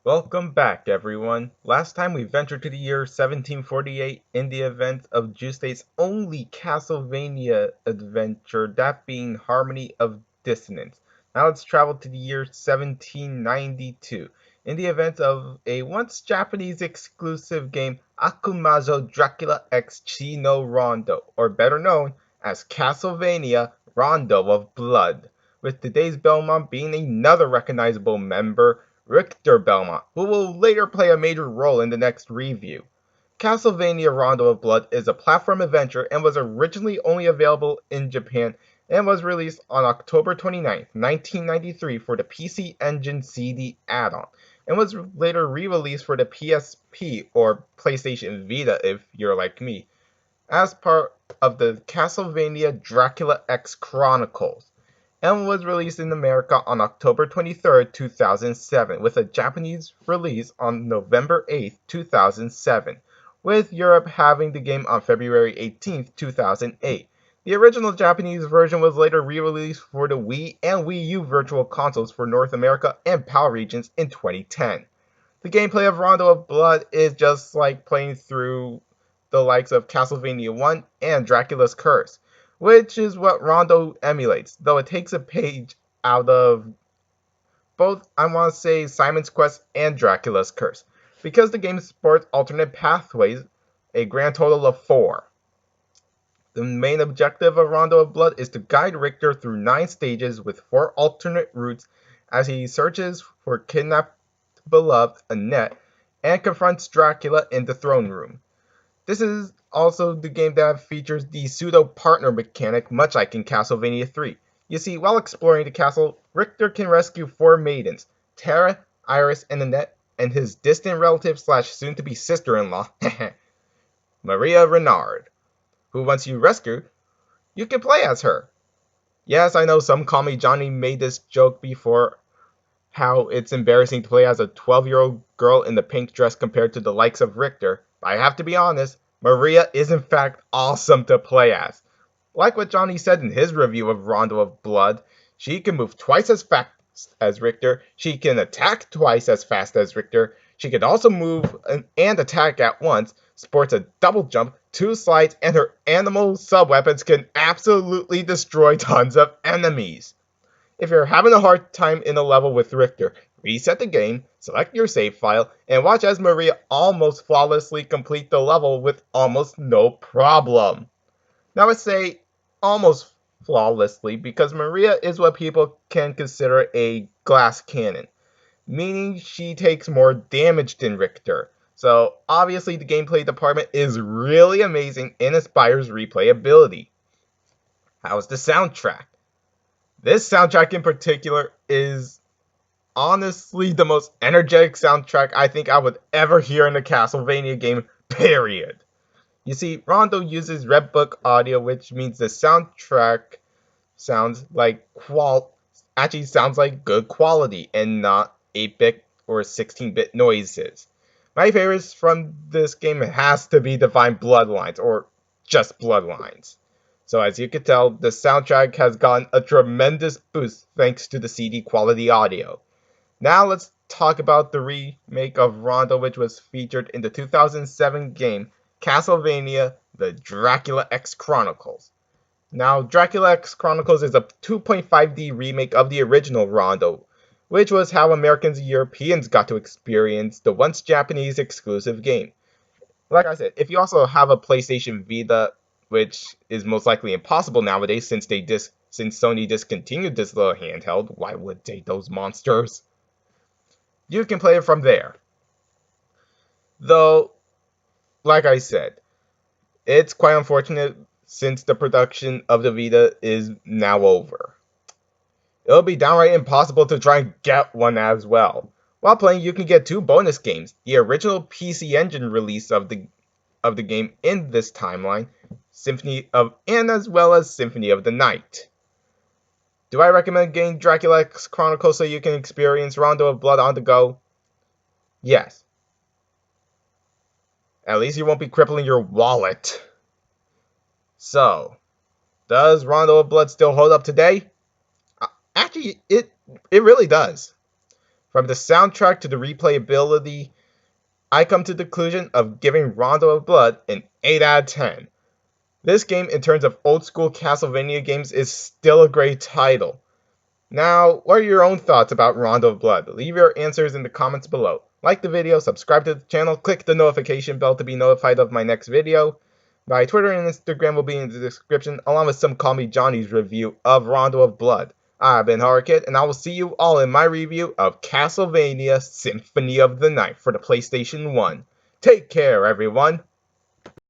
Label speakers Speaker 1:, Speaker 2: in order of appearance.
Speaker 1: Welcome back, everyone. Last time we ventured to the year 1748 in the event of Justate's only Castlevania adventure, that being Harmony of Dissonance. Now let's travel to the year 1792 in the event of a once Japanese exclusive game, Akumajo Dracula X Chi no Rondo, or better known as Castlevania Rondo of Blood, with today's Belmont being another recognizable member, Richter Belmont, who will later play a major role in the next review. Castlevania Rondo of Blood is a platform adventure and was originally only available in Japan and was released on October 29, 1993 for the PC Engine CD add-on, and was later re-released for the PSP or PlayStation Vita if you're like me, as part of the Castlevania Dracula X Chronicles, and was released in America on October 23, 2007, with a Japanese release on November 8, 2007, with Europe having the game on February 18, 2008. The original Japanese version was later re-released for the Wii and Wii U Virtual Consoles for North America and PAL regions in 2010. The gameplay of Rondo of Blood is just like playing through the likes of Castlevania 1 and Dracula's Curse, which is what Rondo emulates, though it takes a page out of both, I want to say, Simon's Quest and Dracula's Curse, because the game supports alternate pathways, a grand total of 4. The main objective of Rondo of Blood is to guide Richter through 9 stages with 4 alternate routes as he searches for kidnapped beloved Annette and confronts Dracula in the throne room. This is also the game that features the pseudo-partner mechanic, much like in Castlevania 3. You see, while exploring the castle, Richter can rescue 4 maidens, Tara, Iris, and Annette, and his distant relative slash soon-to-be sister-in-law, Maria Renard, who once you rescue, you can play as her. Yes, I know some call me Johnny made this joke before, how it's embarrassing to play as a 12-year-old girl in the pink dress compared to the likes of Richter, but I have to be honest, Maria is in fact awesome to play as. Like what Johnny said in his review of Rondo of Blood, she can move twice as fast as Richter, she can attack twice as fast as Richter, she can also move and attack at once, sports a double jump, 2 slides, and her animal sub-weapons can absolutely destroy tons of enemies. If you're having a hard time in a level with Richter, reset the game, select your save file, and watch as Maria almost flawlessly complete the level with almost no problem. Now I say almost flawlessly because Maria is what people can consider a glass cannon, meaning she takes more damage than Richter. So obviously the gameplay department is really amazing and inspires replayability. How's the soundtrack? This soundtrack in particular is honestly the most energetic soundtrack I think I would ever hear in a Castlevania game, period. You see, Rondo uses Red Book audio, which means the soundtrack sounds like sounds like good quality and not 8-bit or 16-bit noises. My favorites from this game has to be Divine Bloodlines, or just Bloodlines. So as you can tell, the soundtrack has gotten a tremendous boost thanks to the CD quality audio. Now let's talk about the remake of Rondo, which was featured in the 2007 game Castlevania The Dracula X Chronicles. Now, Dracula X Chronicles is a 2.5D remake of the original Rondo, which was how Americans and Europeans got to experience the once Japanese exclusive game. Like I said, if you also have a PlayStation Vita, which is most likely impossible nowadays since Sony discontinued this little handheld, why would they, those monsters? You can play it from there. Though, like I said, it's quite unfortunate since the production of the Vita is now over. It'll be downright impossible to try and get one as well. While playing, you can get 2 bonus games, the original PC Engine release of the game in this timeline, and as well as Symphony of the Night. Do I recommend getting Dracula X Chronicles so you can experience Rondo of Blood on the go? Yes. At least you won't be crippling your wallet. So, does Rondo of Blood still hold up today? Actually, it really does. From the soundtrack to the replayability, I come to the conclusion of giving Rondo of Blood an 8 out of 10. This game, in terms of old school Castlevania games, is still a great title. Now, what are your own thoughts about Rondo of Blood? Leave your answers in the comments below. Like the video, subscribe to the channel, click the notification bell to be notified of my next video. My Twitter and Instagram will be in the description, along with some Call Me Johnny's review of Rondo of Blood. I've been Horror Kid, and I will see you all in my review of Castlevania Symphony of the Night for the PlayStation 1. Take care, everyone!